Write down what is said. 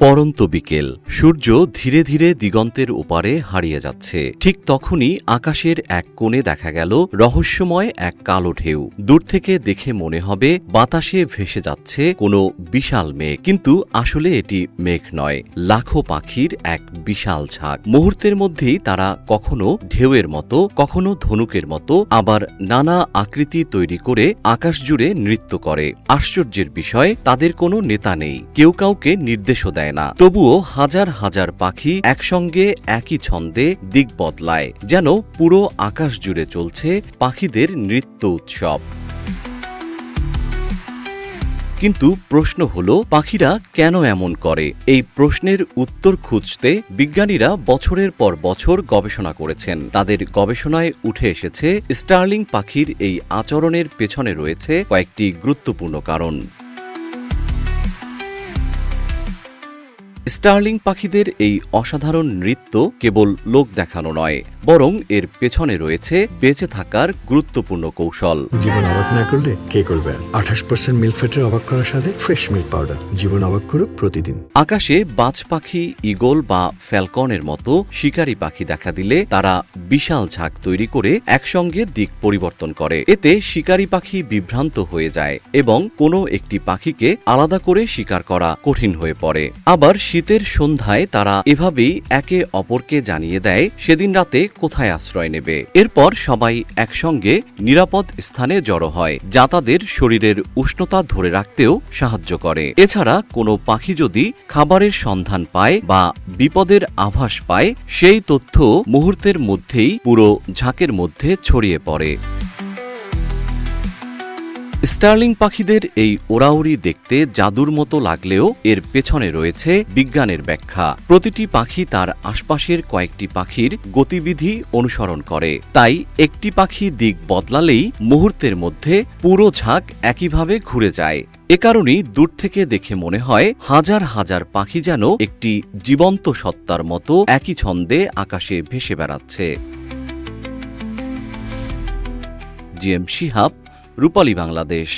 পড়ন্ত বিকেল, সূর্য ধীরে ধীরে দিগন্তের ওপারে হারিয়ে যাচ্ছে। ঠিক তখনই আকাশের এক কোণে দেখা গেল রহস্যময় এক কালো ঢেউ। দূর থেকে দেখে মনে হবে বাতাসে ভেসে যাচ্ছে কোনো বিশাল মেঘ, কিন্তু আসলে এটি মেঘ নয়, লাখো পাখির এক বিশাল ঝাঁক। মুহূর্তের মধ্যেই তারা কখনো ঢেউয়ের মতো, কখনো ধনুকের মতো, আবার নানা আকৃতি তৈরি করে আকাশ জুড়ে নৃত্য করে। আশ্চর্যের বিষয়, তাদের কোনো নেতা নেই, কেউ কাউকে নির্দেশও দেয় না। তবুও হাজার হাজার পাখি একসঙ্গে একই ছন্দে দিক বদলায়, যেন পুরো আকাশ জুড়ে চলছে পাখিদের নৃত্য উৎসব। কিন্তু প্রশ্ন হলো, পাখিরা কেন এমন করে? এই প্রশ্নের উত্তর খুঁজতে বিজ্ঞানীরা বছরের পর বছর গবেষণা করেছেন। তাদের গবেষণায় উঠে এসেছে, স্টার্লিং পাখির এই আচরণের পেছনে রয়েছে কয়েকটি গুরুত্বপূর্ণ কারণ। স্টার্লিং পাখিদের এই অসাধারণ নৃত্য কেবল লোক দেখানো নয়, বরং এর পেছনে রয়েছে বেঁচে থাকার গুরুত্বপূর্ণ কৌশল। জীবন অবাক না করলে কে করবে? 28% মিল্ক ফ্যাটের অবাক করার সাথে ফ্রেশ মিল্ক পাউডার। জীবন অবাক করুক প্রতিদিন। আকাশে বাজ পাখি, ঈগল বা ফ্যালকনের মতো শিকারী পাখি দেখা দিলে তারা বিশাল ঝাঁক তৈরি করে একসঙ্গে দিক পরিবর্তন করে। এতে শিকারী পাখি বিভ্রান্ত হয়ে যায় এবং কোনো একটি পাখিকে আলাদা করে শিকার করা কঠিন হয়ে পড়ে। আবার শীতের সন্ধ্যায় তারা এভাবেই একে অপরকে জানিয়ে দেয় সেদিন রাতে কোথায় আশ্রয় নেবে। এরপর সবাই একসঙ্গে নিরাপদ স্থানে জড়ো হয়, যা তাদের শরীরের উষ্ণতা ধরে রাখতেও সাহায্য করে। এছাড়া কোনো পাখি যদি খাবারের সন্ধান পায় বা বিপদের আভাস পায়, সেই তথ্য মুহূর্তের মধ্যেই পুরো ঝাঁকের মধ্যে ছড়িয়ে পড়ে। স্টার্লিং পাখিদের এই ওড়াউড়ি দেখতে জাদুর মতো লাগলেও এর পেছনে রয়েছে বিজ্ঞানের ব্যাখ্যা। প্রতিটি পাখি তার আশপাশের কয়েকটি পাখির গতিবিধি অনুসরণ করে, তাই একটি পাখি দিক বদলালেই মুহূর্তের মধ্যে পুরো ঝাঁক একইভাবে ঘুরে যায়। এ কারণেই দূর থেকে দেখে মনে হয় হাজার হাজার পাখি যেন একটি জীবন্ত সত্তার মতো একই ছন্দে আকাশে ভেসে বেড়াচ্ছে। জিএম শিহাব, রূপালী বাংলাদেশ।